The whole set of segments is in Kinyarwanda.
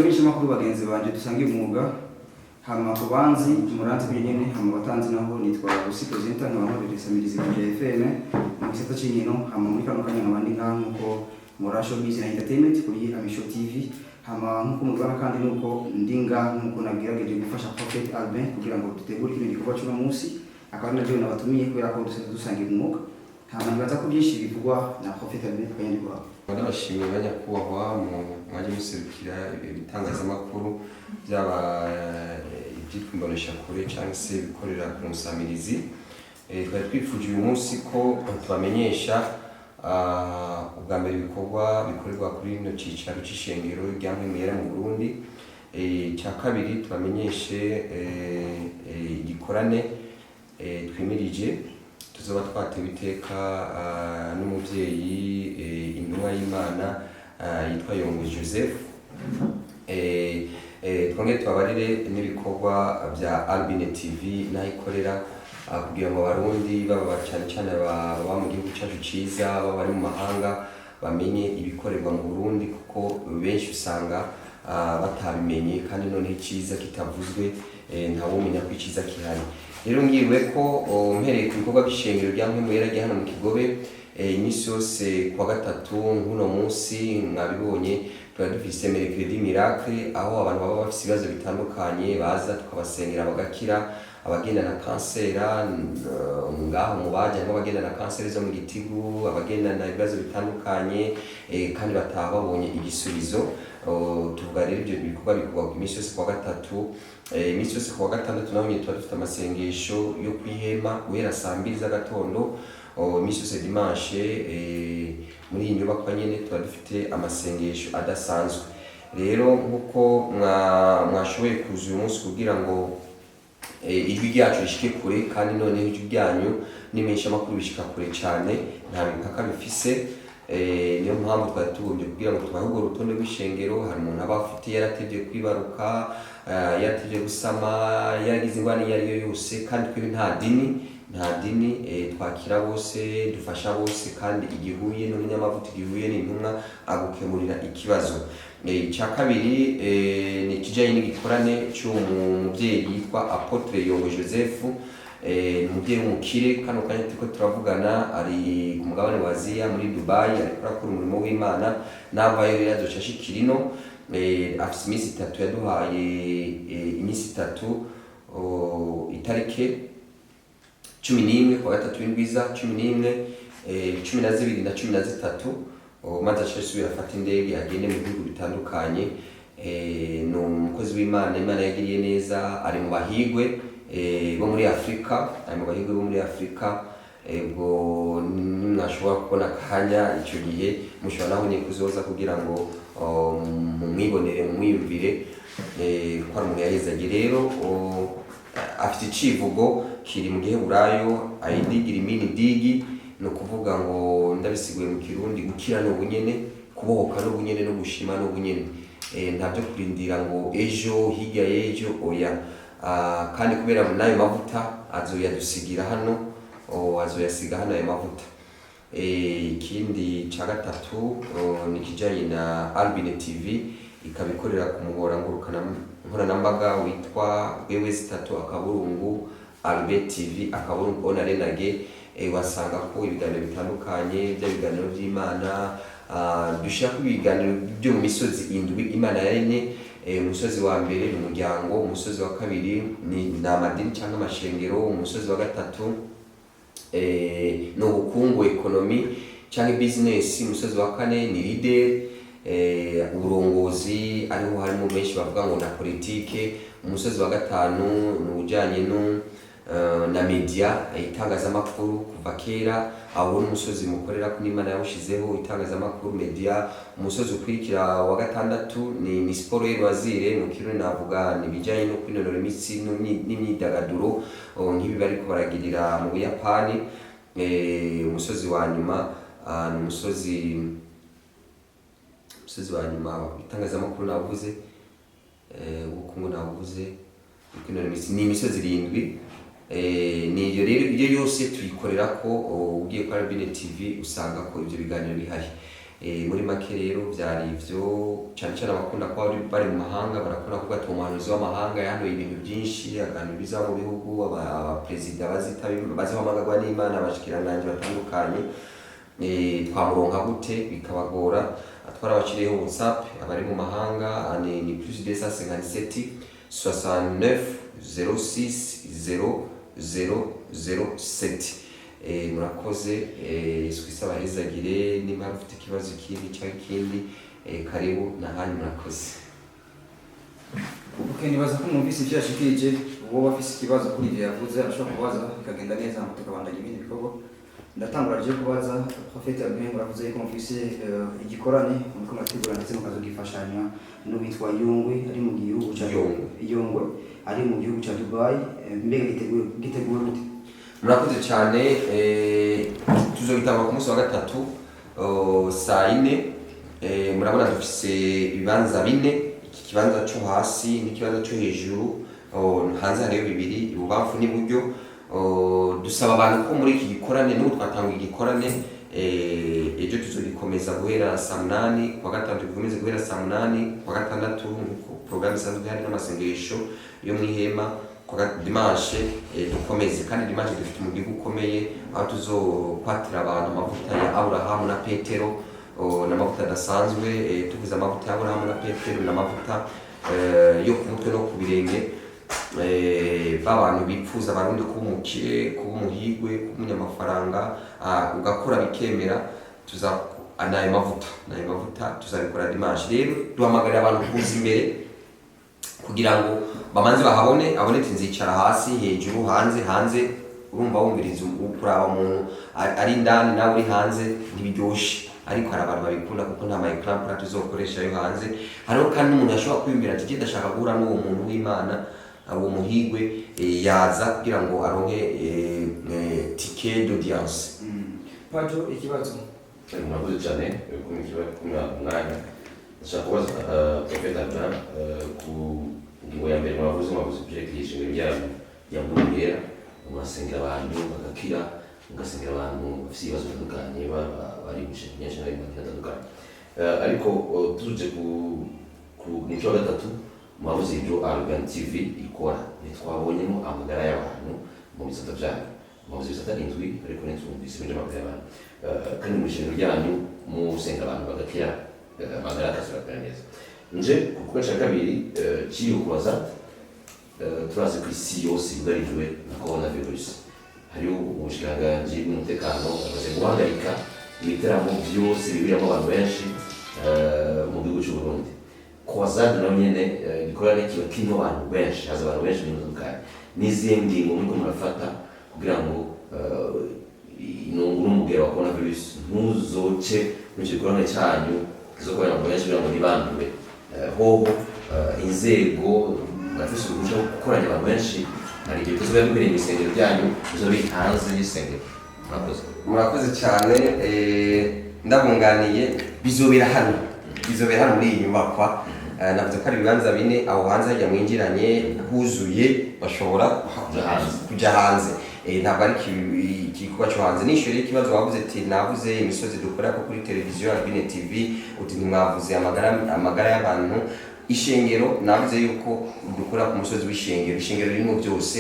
benshi makuru bagenzi banje dusangiye umwuga hama kubanzi muranzi kwenyene hama batanzi naho nitwa Rusi Presenter nk'abantu bisamiriza kuje FM mu gisata cy'inkino hama muri kano kanya nkabandi nkuko Murasho Business Entertainment kuri Amisho TV hama nkuko mubana kandi nuko ndinga nkuko nagerageje gufasha Prophet Albin kugira ngo dutegure ibindi bikorwa cy'uno munsi akaba naje nabatumiye kubera ko dusangiye umwuga hama nibaza ko byinshi bivugwa na Prophet Albin kandi kwa Ndabashimiye banyakubahwa mu mwaje muserukira ibitangazamakuru byaba ibyitwimbanisha kure cyangwa se bikorera ku musamirizi. Twari twifuje uyu munsi ko tubamenyesha ubwa mbere ibikorwa bikorerwa kuri no cicaro c'ishengero rya Mwemera mu Burundi. Cya kabiri tubamenyeshe igikorane twimirije tuzoba twatewe iteka n'umuvyeyi intumwa y'Imana yitwa Yongo Joseph. Twongere tubabarire n'ibikorwa bya Albine TV nayikorera kugira ngo abarundi baba cyane cyane baba mu gihugu cyacu ciza baba bari mu mahanga bamenye ibikorerwa mu Burundi kuko benshi usanga batabimenye kandi none iciza kitavuzwe ntawumenya ko iciza kihari. Rero ngiwe ko mpereye ku bikorwa by'ishengero rya Mwemera rya hano mu Kigobe imisi yose kwa gatatu nk'uno munsi mwabibonye twari dufise Mercredi Miracle aho abantu baba bafise ibibazo bitandukanye baza tukabasengera bagakira abagenda na kansera ngaho mu baje ngo bagenda na kanseri zo mu gitigu abagenda na ibibazo bitandukanye kandi bataha babonye igisubizo. Tuvuga rero ibyo bikorwa bikorwa ku imisi yose kwa gatatu imisi yose kwa gatandatu naho nyine dufite amasengesho yo kwihema guhera saa 2 z'agatondo. Imisi yose dimanche muri iyi nyubako nyene dufite amasengesho adasanzwe. Rero nkuko mwashoboye kuza uyu munsi kugira ngo ijwi ryacu rishike kure kandi none ijwi ryanyu nimesha makuru bishika kure cyane nta bipaka bifise. Niyo mpamvu twari tugombye kugira ngo tubahe urwo rutonde rw'ishengero. Hari umuntu aba afite yaratevye kwibaruka yaratevye gusama yaragize ingwani iyo ariyo yose kandi twe nta dini twakira bose dufasha bose kandi igihuye n'umunyamavuta igihuye n'intumwa agukemurira ikibazo. Cya kabiri ni kijanye n'igikorane cy'umuvyeyi yitwa Apotre Yongo Joseph umuvyeyi w'umukire kano kanya turiko turavugana ari ku mugabane wa Aziya muri Dubai ariko arakora umurimo w'Imana n'avayo rero azoca ashikira ino. Afise imisi 3 yaduhaye imisi 3 itarike 11 kwa gatatu w'indwiza 11 12 na 13 maze ashobora afata indege agende mu bihugu bitandukanye. No umukozi w'Imana Imana yagiriye neza ari mu bahigwe bo muri Afrika ubwo nimwashobora kubona kanya icyo gihe mushobora naho nyine kuzoza kugira ngo mwibonere mwiyumvire ko ari umuntu yahezaga. Rero afite icivugo kiri mu giheburayo ayidigira imini digi no kuvuga ngo ndabisiguye mu Kirundi gukira no bunyene kubohoka no bunyene no gushima no bunyene ntabyo kurindira ngo ejo hirya y'ejo oya. Kandi kubera nayo mavuta azoyadusigira hano azoyasiga hano ayo mavuta. Ikindi cya gatatu ni kijanye na Albine TV ikabikorera ku muhora nkoranyambaga witwa www.3 akaburungu Albine TV akaburungu onarenage. Wasanga ko ibiganiro bitandukanye by'ibiganiro by'Imana dushaka ibiganiro byo mu misozi indwi Imana yaremye. Umusozi wa mbere ni umuryango, umusozi wa kabiri ni amadini cyangwa amashengero, umusozi wa gatatu ni ubukungu economy cyangwa business, umusozi wa kane ni leader uburongozi ariho harimo benshi bavuga ngo na politike, umusozi wa gatanu ni ujanye na media itangazamakuru kuva kera aho n'umusozi mukorera ko n'Imana yawushizeho itangazamakuru media. Umusozi ukurikira wa gatandatu ni sport y'Rwazire mu Kirundi navuga ni bijanye no kwinonora imitsi n'imyidagaduro nk'ibi bariko baragirira mu Buyapani. Umusozi wa nyuma ni umusozi wa nyuma itangazamakuru navuze ubukungu navuze kwinonora imitsi ni imisozi 7. Niyo rero ibyo yose tuyikorera ko ugiye kwa Albine TV usanga ko ibyo biganiro bihari. muri make rero byari ivyo cyane cyane abakunda kuba bari mu mahanga barakunda kuvuga ati umuhanuzi w'amahanga yahanuye ibintu byinshi aganira ibiza mu bihugu abaperezida bazihamagarwa n'Imana abashikiranganji batandukanye twamuronka gute bikabagora twarabashiriyeho WhatsApp abari mu mahanga ni plus 257 69 06 0007 murakoze Yesu abahezagire niba ufite ikibazo kindi cyangwa ikindi karibu nahanyu murakoze. Okay, nibaza ko mwumvise icyo yashikije uwo bafise ikibazo kuri ivyo yavuze arashobora kubaza bikagenda neza mu tukabandanya ibindi bikorwa. Ndatangura ryo kubaza Prophet Albin baravuze ko mufise igikorane muko mategura ndetse mukazogifashanya n'uwitwa Yongwe ari mu gihugu cya Yongwe ari mu gihugu cya Dubai mbega giteguwe gute? Murakoze cyane tuzogitanga ku munsi wa gatatu saa 4 murabona dufise ibibanza 4 iki kibanza cyo hasi n'ikibanza cyo hejuru hanze hariyo bibiri ibubamfu n'iburyo dusaba abantu ko muri iki gikorane n'ubu twatanga igikorane ejo tuzogikomeza guhera saa 8 kwa gatandatu dukomeze guhera saa 8 kwa gatandatu programme isanzwe hari n'amasengesho yo mu ihema kwa dimanche dukomeze kandi dimanche dufite umugigo ukomeye aho tuzokwatira abantu amavuta ya Abrahamu na Petero n'amavuta adasanzwe tuvuze amavuta ya Abrahamu na Petero n'amavuta yo ku mutwe no ku birenge babantu bipfuza abarundi kuba umukire kuba umuhigwe kuba umunyamafaranga ugakora bikemera nayo mavuta tuzabikora dimanche rero duhamagarira abantu kuza imbere kugira ngo bamanze abonetse nzicara hasi hejuru hanze urumva wumviriza kuraba umuntu ari indani nawe uri hanze ntibiryoshe ariko hari abantu babikunda kuko nta ecran plat tuzokoresha yo hanze hariho kandi umuntu ashobora kwiyumvira ati ndashaka guhura n'uwo muntu w'Imana abo muhigwe yaza kugira ngo aronke ticket d'audience. Pajo ikibazo murakoze cyane kumwanya ndashaka kubaza Prophet Albin ku ngingo ya mbere mwavuze byerekeye ishingiro ryanyu rya Mbungera murasengera abantu bagakira mugasengera abantu bafite ibibazo bitandukanye bari gushimyesha n'ibintu bitandukanye ariko tuje ku nicyo gatatu mwavuze ibyo Albin TV ikora ntitwabonyemo amagara y'abantu mu bisata byanyu mwavuze ibisata 7 ariko ntitwumvise ibyo amagara y'abantu kandi mu ishingiro ryanyu musengera abantu bagakira amagara akazira neza nje ku gace kabiri kiri kubaza turazi ku isi yose yugarijwe na coronavirus hariho ubushikiranganji bw'umutekano bamaze guhagarika ibiteramo byose bibiramo abantu benshi mu gihugu cy'u Burundi kuwazadi nawe nyene gikorane kiba kirimo abantu benshi haza abantu benshi bitandukanye n'izihe ngingo muriko murafata kugira ngo n'umugero wa coronavirus ntuzoce mu gikorane cyanyu kizokorera abantu benshi kugira ngo ntibandure hoho inzego bafise uburyo bwo gukoranya abantu benshi hari igihe tuzoba dukwiriye mu isengero ryanyu tuzobe hanze y'isengero. Murakoze cyane ndabunganiye bizobera hano muri iyi nyubakwa navuze ko ari ibibanza 4 aho hanze hajya mwinjiranye huzuye bashobora kujya hanze ntabwo ari igikorwa cyo hanze nishyure ikibazo wavuze ati navuze imisozi dukora ko kuri televiziyo Albin TV uti ntimwavuze amagara y'abantu ishengero navuze yuko dukora ku musozi w'ishengero ririmo byose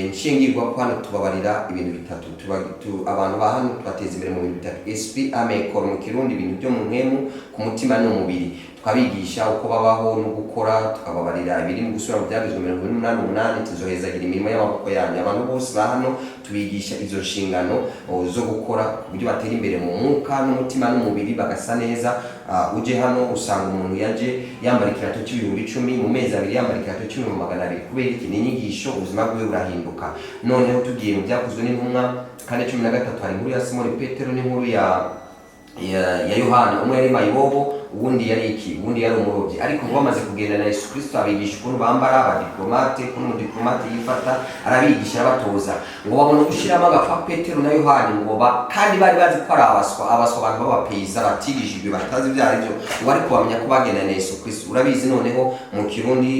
nshingirwa ko hano tubabarira ibintu bitatu abantu ba hano tubateza imbere mu bintu bitatu esprit amekoro mu kirundi ibintu byo mu mpemu ku mutima no mu mubiri twabigisha uko babaho no gukora tukababarira ibiri mu gusura mu byagizwe 188 tuzohezagira imirimo y'amaboko yanyu abantu bose ba hano tubigisha izo nshingano zo gukora kuburyo batera imbere mu mwuka n'umutima n'umubiri bagasa neza uje hano usanga umuntu yaje yambara ikirato cy'ibihumbi 10 mu mezi abiri yambara ikirato cy'ibihumbi 200 kubera iki n'inyigisho ubuzima bwe burahinduka noneho tugiye mu byakozwe n'intumwa kandi 13 hari inkuru ya Simoni Petero n'inkuru ya Yohana umwe yari mayibobo ubundi yari umurobyi ariko bamaze kugenda na Yesu Kristo abigisha ukuntu bambara abadiplomate ukuntu umudiplomate yifata arabigisha abatoza ngo babone gushiramo agapfa Petero na Yohana ngo kandi bari bazi ko ari abaswa abantu b'abapeiza batigishijwe batazi ibyo ari byo ngo ariko bamenya ko bagenda na Yesu Kristo urabizi noneho mu kirundi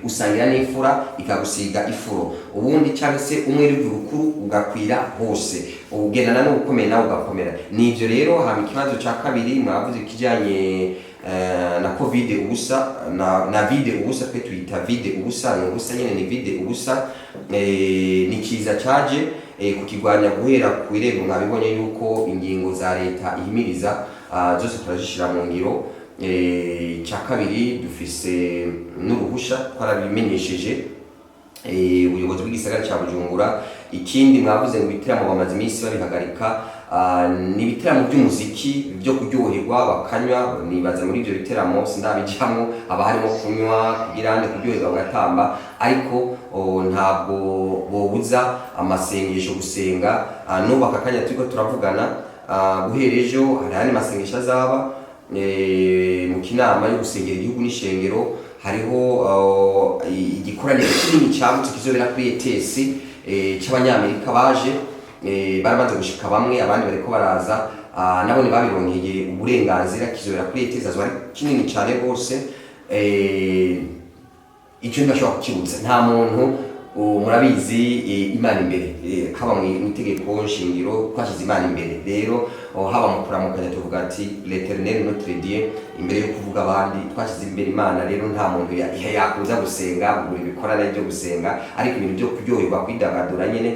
usangira n'ifura ikagusiga ifuro ubundi cyangwa se umwe rukuru ugakwira hose ugendana no gukomera nawe ugakomera. Nivyo rero hama ikibazo ca kabiri mwavuze kijanye na covid ubusa na vide ubusa, twe tuyita vide ubusa, ni ubusa nyene, ni vide ubusa. Ni kiza caje kukigwanya guhera ku irego, mwabibonye yuko ingingo za leta ihimiriza zose turazishira mu ngiro. Ca kabiri dufise n'uruhusha twarabimenyesheje ubuyobozi bw'igisagara ca Bujumbura. Ikindi mwavuze ngo ibitaramo bamaze iminsi babihagarika, ni ibitaramo by'umuziki byo kuryoherwa bakanywa. Nibaza muri ivyo bitaramo sindabijamwo, haba harimo kunywa kugirane kuryoherwa bagatamba, ariko ntabwo bobuza amasengesho gusenga. N'ubu aka kanya turiko turavugana guhera ejo hari ayandi masengesho azaba mu kinama yo gusengera igihugu n'ishengero. Hariho igikoraniro kinini cyagutse kizobera kuri ETS cy'abanyamerika baje, baramaze gushika bamwe, abandi bariko baraza, nabone babironkeye uburenganzira. Kizobera kuri ETS, azwa kinini cyane rwose. Icyo ndashobora kukibuza, nta muntu murabizi Imana imbere, haba mu itegeko nshingiro twashyize Imana imbere. Rero haba mu kuramukanya tuvuga ati l'Eternel notre Dieu, imbere yo kuvuga abandi twashyize imbere Imana. Rero nta muntu yakuza gusenga ngo bikorana byo gusenga, ariko ibintu byo kuryoherwa kwidagadura nyene,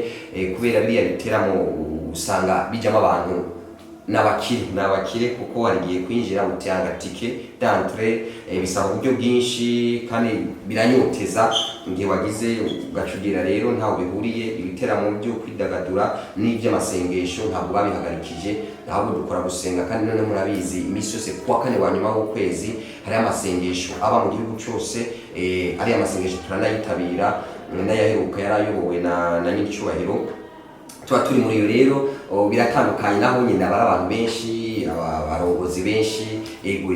kubera biriya biteramo usanga bijamo abantu n'abakire kuko warigiye kwinjira utanga tike d'entrée, bisaba uburyo bwinshi kandi biranyoteza ngiye wagize ugacugira. Rero ntaho bihuriye ibiteramo byo kwidagadura n'iby'amasengesho, ntabwo babihagarikije, ahubwo dukora gusenga. Kandi none murabizi imisi yose kuwa kane wa nyuma w'ukwezi hari amasengesho aba mu gihugu cyose. Ari amasengesho turanayitabira, n'ayaheruka yarayobowe na nyir'icyubahiro, tuba turi muri iyo. Rero biratandukanye, naho nyine abari abantu benshi, abarongozi benshi, ego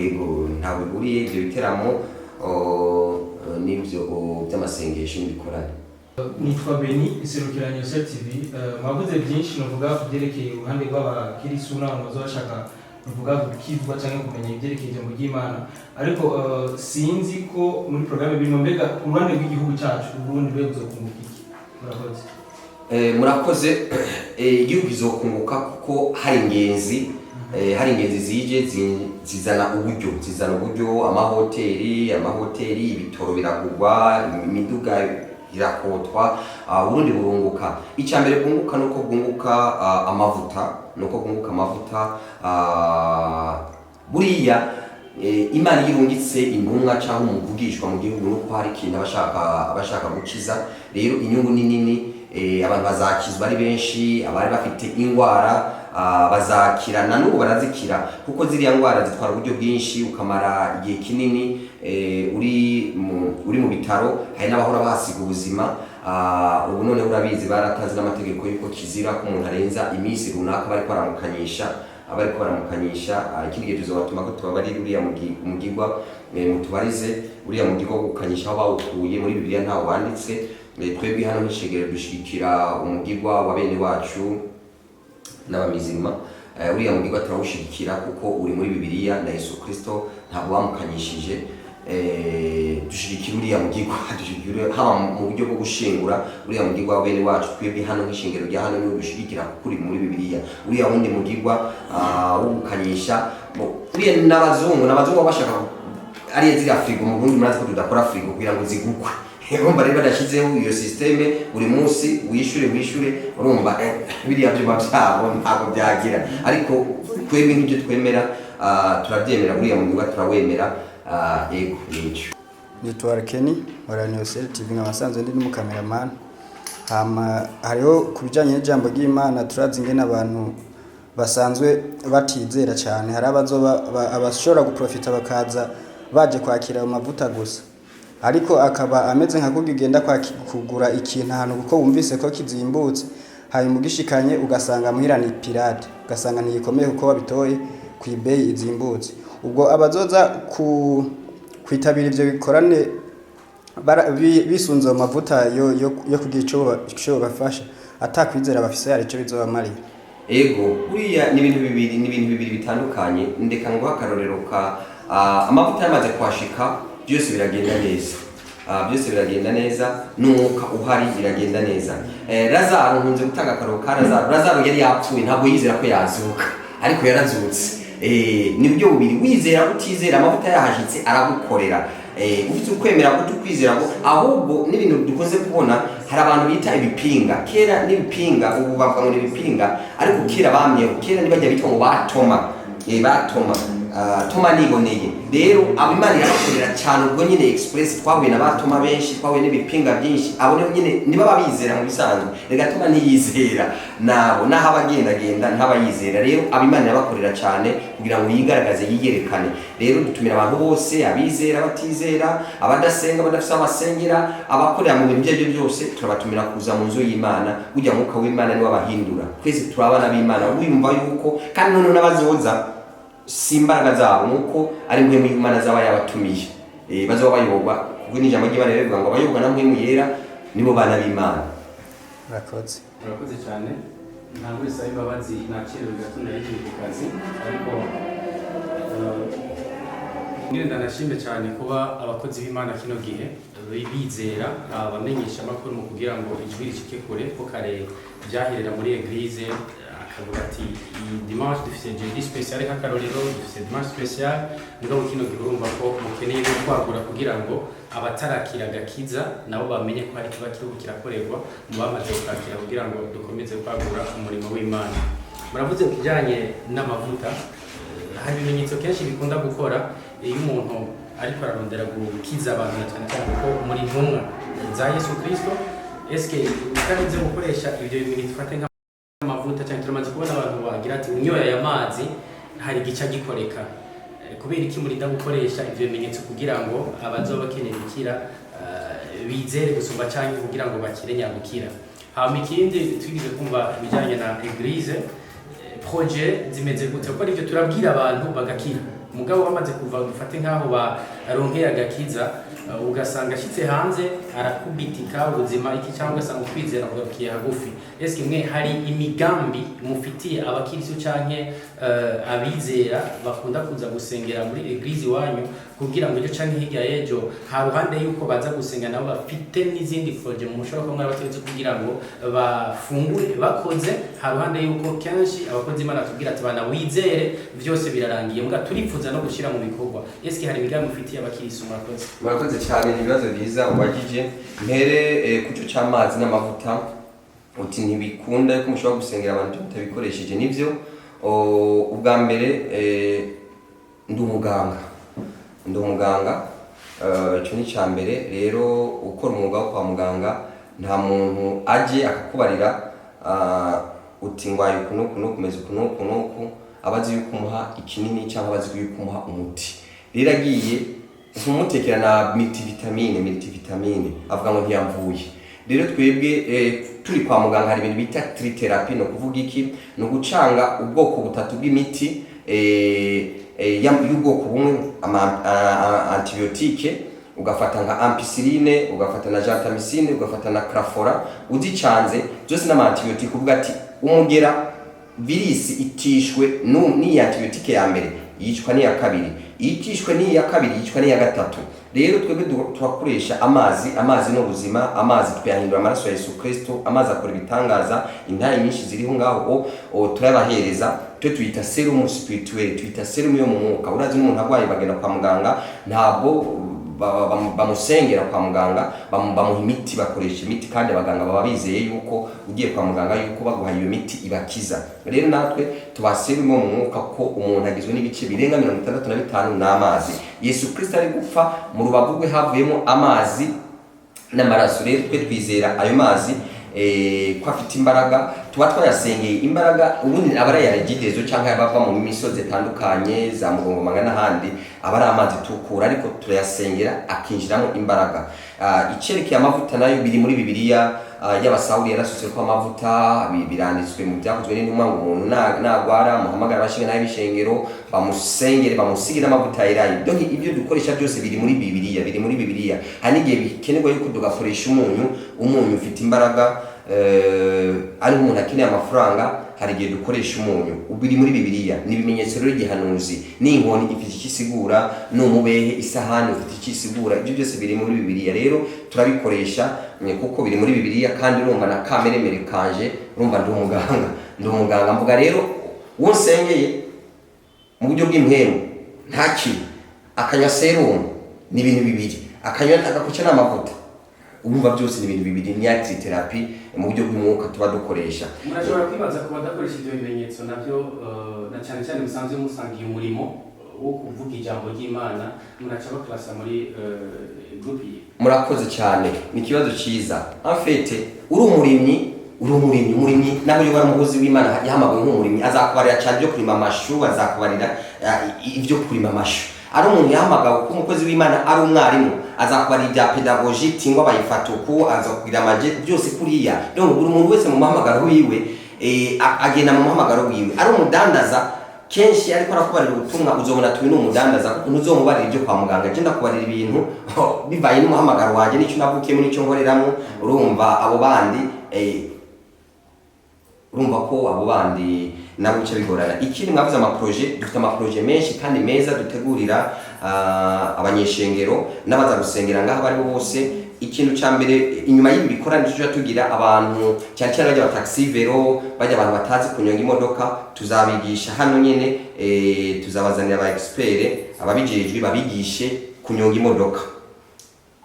ntabwo bihuriye ibyo biteramo n'ibyo by'amasengesho n'ibikorane. Nitwa Beni, iserukiranye Yosel TV. Mwavuze byinshi novuga kubyerekeye uruhande rw'abakirisu n'abantu bashaka novuga gukizwa cyangwa kumenya ibyerekeye ijambo ry'Imana, ariko sinzi ko muri programme birimo, mbega uruhande rw'igihugu cyacu Burundi rwe buzokunguka iki? Murakoze. Murakoze. Igihugu kizokunguka kuko hari ingenzi zije zizana uburyo, amahoteli, ibitoro biragurwa, imiduga irakotwa, Burundi burunguka. Icya mbere bwunguka nuko bwunguka amavuta, buriya Imana yirungitse intumwa cyangwa umuvugishwa mu gihugu nuko hari ikintu abashaka gukiza. Rero inyungu ni nini, abantu bazakizwa ari benshi, abari bafite ingwara bazakirana, n'ubu barazikira, kuko ziriya ngwara zitwara uburyo bwinshi, ukamara igihe kinini uri mu bitaro. Hari n'abahora basiga ubuzima. Ubu none urabizi baratanze n'amategeko yuko kizira ko umuntu arenza iminsi runaka bariko baramukanyisha. Ikindi gihe tuzobatuma ko tubabarira uriya mugigwa, mutubarize uriya mugigwa wo gukanyisha aho bawukuye, muri Bibiliya ntawo wanditse. Twebwe hano nk'ishengero dushigikira umugigwa wa bene wacu n'abamizima. Uriya mugigwa turawushigikira kuko uri muri Bibiliya na Yesu Kristo ntabwo bamukanyishije. Dushigikira uriya mugigwa, haba mu buryo bwo gushingura uriya mugigwa wa bene wacu. Twebwe hano nk'ishengero rya hano niwe dushigikira kuko uri muri Bibiliya. Uriya wundi mugigwa wo gukanyisha, uriya n'abazungu bashaka ariye ziriya frigo mu Burundi, murazi ko tudakora frigo kugira ngo zigugwe. Urumva rero badashyizeho iyo systeme buri munsi wishure, urumva biriya byo byabo ntabwo byagira. Ariko twebwe nk'ibyo twemera turabyemera, uriya mugigwa turawemera. Ego nico. Nitwa Kenny wa Yosel TV, nk'abasanzwe ndi n'umukameraman. Hariho kubijanye n'ijambo ry'Imana, turazi ingene abantu basanzwe batizera cyane. Hari abashobora guprofita bakaza baje kwakira amavuta gusa, ariko akaba ameze nka kugenda kugura ikintu ahantu kuko wumvise ko kizimbutse, hanyuma ugishikanye ugasanga muhira ni pirate, ugasanga ntiyikomeye kuko wabitoye ku eBay izimbutse. Ubwo abazoza kwitabira ivyo bikorane bisunze amavuta yo kugira ico bafasha, atakwizera bafise hari ico bizobamarira. Ego buriya ni ibintu bibiri bitandukanye. Ndeka ngo akarorero ka amavuta yamaze kwashika byose biragenda neza. byose biragenda neza, n'umwuka uhari biragenda neza. Lazaro, nkunze gutanga akaroro ka Lazaro yari yapfuye, ntabwo yizera ko yazuka, ariko yarazutse. Ni buryo bubiri, wizera utizera, amavuta yahashitse aragukorera. Ufite ukwemera ko tukwizera ko ahubwo n'ibintu dukunze kubona hari abantu bita ibipinga. Kera n'ibipinga, ubu bavuga ngo ibipinga, ariko kera bamyeho, kera nibajya bitwa ngo batoma. Batoma Toma niboneye. Rero abimana irabakorera cyane, ubwo nyine express twahuye na batoma benshi, twahuye n'ibipinga byinshi, abo nyine niba babizera mu bisanzwe. Rega Toma niyizera nabo naho abagendagenda ntabayizera. Rero abimana irabakorera cyane kugira ngo yigaragaze, yiyerekane. Rero dutumira abantu bose, abizera, batizera, abadasenga, badafite abasengera, abakorera mu bintu byo byose, turabatumira kuza mu nzu y'Imana. Ujya mwuka w'Imana niwe abahindura. Twese turabana b'Imana, wimva yuko kandi none n'abazoza si imbaraga zabo, nuko ari mwe mu Imana zaba yabatumiye. Bazaba bayoborwa kuko n'ijambo ry'Imana rivuga ngo abayoborwa na mwe mu yera nibo bana b'Imana. Murakoze cyane. Ntabwo bisaba imbabazi, nakiriwe bigatuma yagiye ku kazi, ariko ngenda nashimye cyane kuba abakozi b'Imana kino gihe bizera abamenyesha amakuru mu kugira ngo ijwi rishike kure, ko kare byaherera muri eglise akavuga ati dimanche dufite jeudi spécial nk'akarorero, dufite dimanche spécial, ngo kino gihe urumva ko mukeneye no kwagura kugira ngo abatarakira agakiza nabo bamenye ko hari kiba kiriko kirakorerwa mu bamaze gukakira, kugira ngo dukomeze kwagura umurimo w'Imana. Muravuze kujyanye n'amavuta, hari ibimenyetso kenshi bikunda gukora iyo umuntu ariko ararondera gukiza abantu, na cyane cyane ko muri ntumwa za Yesu Kristo. Eske utarinze gukoresha ibyo bimenyetso fate nk'amavuta, cyane turamaze kubona abantu bagira ati unyoya ya mazi hari gica gikoreka. Kubera iki murinda gukoresha ibyo bimenyetso kugira ngo abazoba bakeneye gukira bizere gusumba cyane kugira ngo bakire nyabukira? Hama ikindi twigeze kumva ibijyanye na eglise projet zimeze gute, kuko ibyo turabwira abantu bagakira, mugabo bamaze kuva dufate nk'aho baronkeye agakiza, ugasanga ashitse hanze arakubitika ubuzima iki, cyangwa ugasanga ukwizera kugarukiye hagufi. Eske mwe hari imigambi mufitiye abakirisu canke abizera bakunda kuza gusengera muri eglise wanyu, kugira ngo icyo canke hirya y'ejo ha ruhande yuko baza gusenga nabo bafite n'izindi projet mushobora ko mwarabategetse kugira ngo bafungure bakoze, ha ruhande yuko kenshi abakozi Imana tubwira ati bana wizere byose birarangiye, mbwa turifuza no gushira mu bikorwa. Eske hari imigambi mufitiye abakirisu? Murakoze cyane, ni ibibazo byiza ubagije. Mpere kuco cy'amazi n'amavuta, uti ntibikunda ko mushobora gusengera abantu mutabikoresheje. Nivyo, ubwa mbere ndi umuganga, cyo ni cya mbere. Rero ukora umwuga wo kwa muganga, nta muntu aje akakubarira uti ngwaye kuno kumeze kuno abazi yuko umuha ikinini cyangwa abazi yuko umuha umuti. Rero agiye umutekera na multivitamine avuga ngo ntiyamvuye. Rero twebwe turi kwa muganga hari ibintu bita tritherapy, no kuvuga iki, no gucanga ubwoko butatu bw'imiti y'ubwoko bumwe, antibiotique, ugafata nka ampicilline, ugafata na gentamicine, ugafata na crafora, uzicanze byose n'ama antibiotique. Kuvuga ati umugera virisi itishwe ni antibiotique ya mbere yicwa n'iya kabiri, itishwe n'iya kabiri yicwa n'iya gatatu. Rero twebwe turakoresha amazi n'ubuzima. Amazi twayahindura amaraso ya Yesu Kristo, amazi akora ibitangaza, intayi nyinshi ziriho ngaho turabahereza. Twe tuyita serum spirituel, tuyita serum yo mu mwuka. Urazi n'umuntu arwaye bagenda kwa muganga, ntabwo bamusengera kwa muganga, bamuha imiti, bakoresha imiti, kandi abaganga baba bizeye yuko ugiye kwa muganga yuko baguhaye iyo miti ibakiza. Rero natwe tubaserumo mu mwuka ko umuntu agizwe n'ibice birenga 65 n'amazi. Yesu Kristo ari gupfa, mu rubavu rwe havuyemo amazi n'amaraso. Rero twe twizera ayo mazi ko afite imbaraga, tuba twayasengeye imbaraga. Ubundi abara ya regidezo cyangwa yabava mu misozi itandukanye za Mugongomanga n'ahandi, abari amazi tukura, ariko turayasengera akinjiramo imbaraga. Icerekeye amavuta nayo biri muri Bibiliya, y'Abasawuli yarasutse ko amavuta, biranditswe mu byakozwe n'intumwa ngo umuntu nagwara muhamagara abashinga nayo bishengero bamusengere, bamusigire amavuta yerayo. Donc ibyo dukoresha byose biri muri Bibiliya. Hari n'igihe bikenerwa yuko tugakoresha umunyu ufite imbaraga, ari umuntu akeneye amafaranga hari igihe dukoresha umunyu biri muri bibiliya ni ibimenyetso rero igihanuzi n'inkoni ifite ikisigura n'umubehe isahani ifite ikisigura ibyo byose biri muri bibiliya rero turabikoresha kuko biri muri bibiliya kandi urumva na kameremere kanje urumva ndi umuganga mvuga rero uwo nsengeye mu buryo bw'impemu ntakiri akanywa serumu ni ibintu bibiri akanywa agakoca n'amavuta urumva byose ni ibintu bibiri ni therapy mu buryo bw'umwuka tuba dukoresha. Murashobora kwibaza ko badakoresha ibyo bimenyetso nabyo na cyane cyane musanzwe musangiye umurimo wo kuvuga ijambo ry'Imana muraca baklasa muri group yi. Murakoze cyane ni ikibazo cyiza en fait umurimyi naho yo bari umukozi w'Imana yahamagaye nk'umurimyi azakubarira cyane byo kurima amashu azakubarira ibyo kurima amashu ari umuntu yahamagawe ko umukozi w'Imana ari umwarimu azakubarira ibya pedagogie tingwa bayifata uko azakugira amaje byose kuriya donc buri muntu wese mu muhamagaro wiwe agenda mu muhamagaro wiwe ari umudandaza kenshi ariko arakubarira ubutumwa uzobona tuwe n'umudandaza kuko ntuzomubarira ibyo kwa muganga agenda kubarira ibintu bivaye n'umuhamagaro wanje n'icyo navukiyemo n'icyo nkoreramo urumva abo bandi urumva ko abo bandi nabo bice bigorana. Ikindi mwavuze amaproje dufite amaproje menshi kandi meza dutegurira abanyeshengero n'abaza gusengera ngaho bari bose. Ikintu cya mbere inyuma y'ibi bikorane tujya tugira abantu cyane cyane bajya taxi vero bajya abantu batazi kunyonga imodoka tuzabigisha hano nyene tuzabazanira aba expert ababijejwe babigishe kunyonga imodoka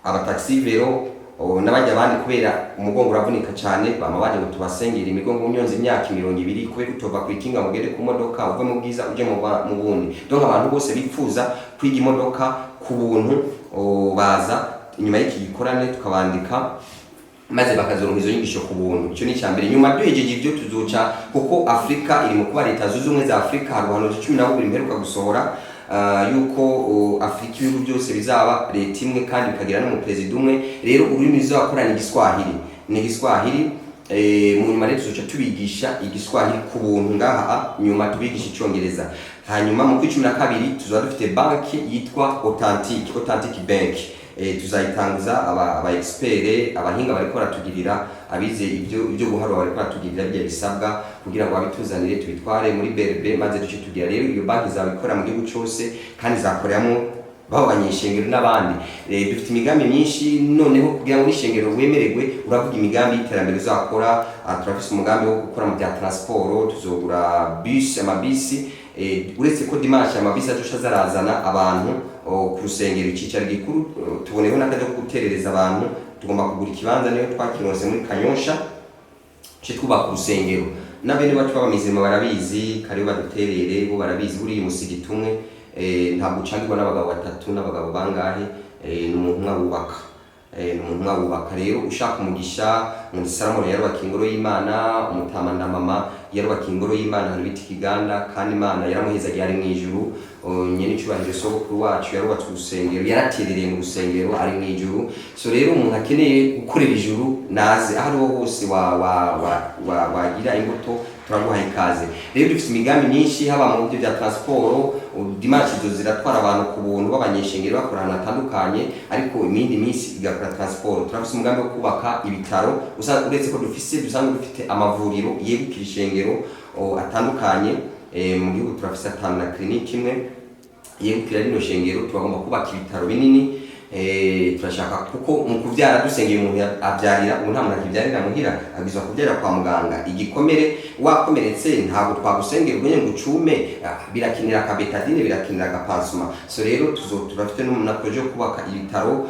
aba taxi vero n'abajya abandi kubera umugongo uravunika cyane bama baje ngo tubasengera imigongo myonzi imyaka 200 kubera utova kwikinga mugere ku modoka uve mu bwiza uje mu bundi donc abantu bose bipfuza kwiga imodoka ku buntu baza inyuma y'iki gikorane tukabandika maze bakazoronka izo nyigisho ku buntu. Icyo ni cyambere nyuma duhejeje ibyo tuzoca kuko Afrika iri mu kuba leta zunze ubumwe za Afrika hari abantu 12 imperuka gusohora yuko Afrika ibihugu byose bizaba leta imwe kandi bikagira n'umuperezida umwe rero ururimi ruzakorana igiswahili n'igiswahili mu nyuma rero tuzoca tubigisha igiswahili ku buntu ngaha nyuma tubigisha icyongereza hanyuma mu 12 tuzaba dufite banki yitwa Authentic Bank tuzayitanguza aba expert abahinga bari koratugirira abize ibyo guharura bari koratugirira bya bisabwa kugira ngo abituzanire tubitware muri BRB maze duce tugira rero iyo banki zabikora mu gihugu cyose kandi zakoreramo babanyeshengero n'abandi dufite imigambi myinshi noneho kugira ngo nishengero wemererwe uravuga imigambi y'iterambere uzakora turafise umugambi wo gukora mu bya transport tuzogura amabisi uretse ko dimanche amabisi atosha zarazana abantu ku rusengero icyicaro gikuru tuboneho n'akajya ko guterereza abantu tugomba kugura ikibanza niyo twakironse muri Kanyosha cyo twubaka urusengero n'abene bacu b'abamizima barabizi kare baduterere bo barabizi buri musigiti umwe ntabwo ucangirwa n'abagabo batatu n'abagabo bangahe n'umuntu mwabubaka rero ushaka umugisha mu Salomo yarubaka ingoro y'Imana umutama na mama yarubaka ingoro y'Imana hari biti kiganda kandi Imana yaramuhezaga ari mu ijuru nyene cyubahiro sogokuru wacu yarubatse urusengero yaraterereye mu rusengero ari mu ijuru so rero umuntu akeneye gukorera ijuru naze aho hose wagira imbuto turaguha ikaze rero dufite imigambi myinshi haba mu byo bya transport dimanche ziratwara abantu ku buntu b'abanyeshengero bakorana atandukanye ariko imindi minsi igakora transport turafite umugambi wo kubaka ibitaro uretse ko dusanzwe dufite amavuriro yegukira ishengero atandukanye mu gihugu turafite 5 na clinique imwe yegukira rino shengero tubagomba kubaka ibitaro binini turashaka kuko mu kubyara dusengeye umuntu abyarira ubu nta muntu akibyarira muhira agizwa kubyara kwa muganga igikomere wakomeretse ntabwo twagusengera ubwo ngo ucume birakinira ka betadine birakinira ka pansuma so rero turafite na projet yo kubaka ibitaro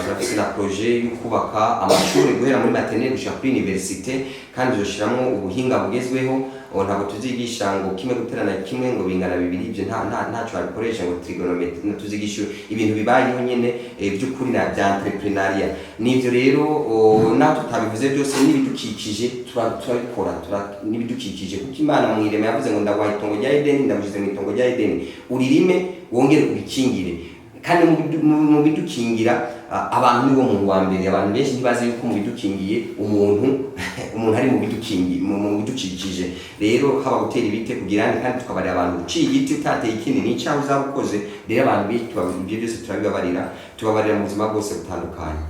turafite na projet yo kubaka amashuri guhera muri maternelle gushika kuri université kandi zoshiramo ubuhinga bugezweho ntabwo tuzigisha ngo kimwe guterana kimwe ngo bingana bibiri ibyo ntacyo babikoresha ngo trigonometry tuzigisha ibintu bibayeho nyene by'ukuri na bya entrepreneuria n'ibyo rero natwe tutabivuze byose n'ibidukikije turabikora n'ibidukikije kuko Imana mu ireme yavuze ngo ndagwaye itongo rya Edeni ndagushyize mu itongo rya Edeni uririme wongere ubikingire kandi mu bidukingira abantu nibo mu wa mbere abantu benshi ntibazi yuko mu bidukingiye umuntu ari mu bidukikije rero haba gutera ibiti kugira kandi tukabarira abantu uciye igiti utateye ikindi n'icyaho uzabukoze rero abantu benshi ibyo byose tubabarira mu buzima bwose butandukanye.